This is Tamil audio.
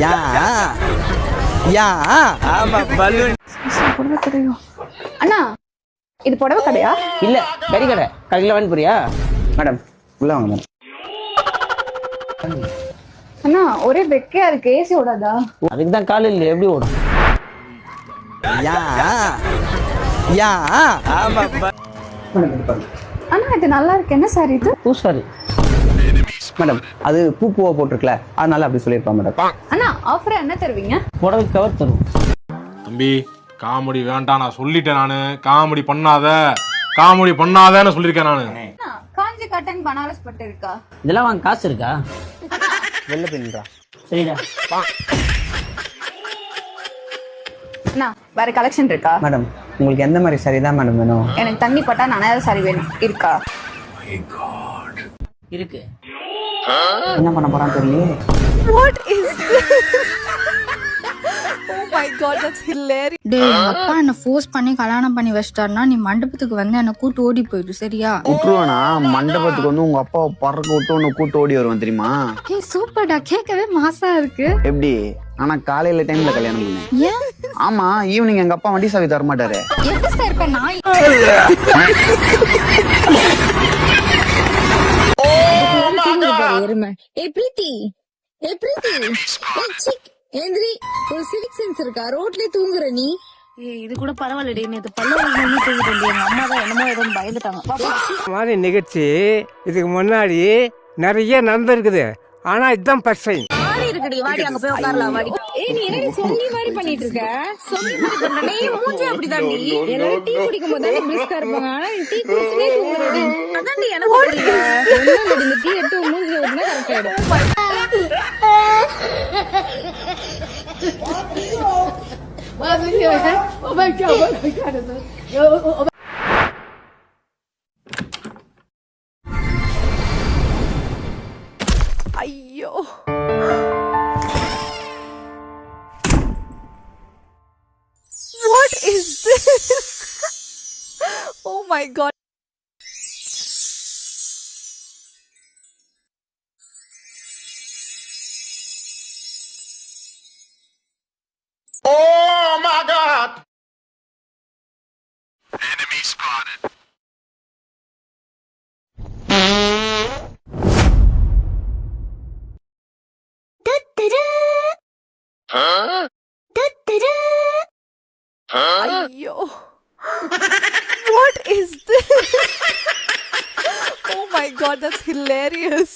யா யா ஆமா பலூன். புடவை கடையோ? அண்ணா இது புடவை கடையா? இல்ல கறி கடை. கடையில் வாங்கி போறியா மேடம்? உள்ள வாங்க மேடம். அண்ணா ஒரே வெக்கையா இருக்கு, ஏசி ஓடாதா? அதுக்கு தான் காலையில் இல்லை, எப்படி ஓடும்? யா யா ஆமா அண்ணா இது நல்லா இருக்கு. என்ன சார் இது? பூசாரி மேடம். அது பூவா போட்டிருக்கல, அதனால அப்படி சொல்லியிருப்பான் மேடம். அண்ணா ஆஃபர் என்ன தருவீங்க? புடவை கவர் தரும். தம்பி காமெடி வேண்டாம், நான் சொல்லிட்டேன். நானு காமெடி பண்ணாதன்னு சொல்லியிருக்கேன் நானு. அண்ணா காஞ்சி காட்டன் பனாரஸ் பட்டு இருக்கா? இதெல்லாம் வாங்க காசு இருக்கா? வெள்ள பெண்ணுடா. சரிடா அண்ணா வேற கலெக்ஷன் இருக்கா? மேடம் உங்களுக்கு எந்த மாதிரி சாரி தான் மேடம் வேணும்? எனக்கு தண்ணி பட்டா நனையாத சாரி வேணும். இருக்கா? இருக்கு. என்ன பண்ண போறான்னு தெரியல. What is this? Oh my god, that's hilarious. டேய் அப்பா என்ன ஃபோர்ஸ் பண்ணி கல்யாணம் பண்ணி வச்சிட்டாருன்னா நீ மண்டபத்துக்கு வந்து என்ன கூட்டு ஓடி போயிடு, சரியா? விட்டுருவானா? மண்டபத்துக்கு வந்து உங்க அப்பாவை பறக்க விட்டு உன்னை கூட்டு ஓடி வருவான் தெரியுமா? ஏய் சூப்பர்டா, கேட்கவே மாசா இருக்கு. எப்படி? ஆனா காலையில டைம்ல கல்யாணம் பண்ணேன். ஏன்? ஆமா, ஈவினிங் எங்க அப்பா வண்டி சாவி தர மாட்டாரு. எப்படி சார் இப்ப நான் எருமை? ஏய் பிரீத்தி, ஏந்திரி. ஒரு சிவிக் சென்ஸ் இருக்கா? ரோட்லயே தூங்குற நீ? இது கூட பரவாயில்லடி, நேற்று பல்லு தூங்கிட்டு எங்க அம்மா தான் என்னமோ ஏதோ பயந்துட்டாங்க. மாதிரி நிகழ்ச்சி இதுக்கு முன்னாடி நிறைய நடந்திருக்குது. ஆனா இதுதான் ஃபர்ஸ்ட் டைம். இருக்குடி, வாடி அங்க போய் உட்காரலாம் வாடி. ஏய் நீ என்ன சொல்லி மாதிரி பண்ணிட்டு இருக்க? சொல்லி மாதிரி பண்றேன். நீ மூஞ்சி அப்படிதான்டி. எல்லாரும் டீ குடிக்கும் போது தானே பிரிஸ்கா இருப்பாங்க. ஆனா நீ டீ குடிச்சுனே தூங்குறடி. அதான்டி எனக்கு புரியல. ஒண்ணும் இந்த டீ எடுத்து மூஞ்சில ஊத்துனா கரெக்ட் ஆயிடும். ஐயோ What is this? Oh my god. Oh my god. ஐயோ What is this? Oh my god, that's hilarious.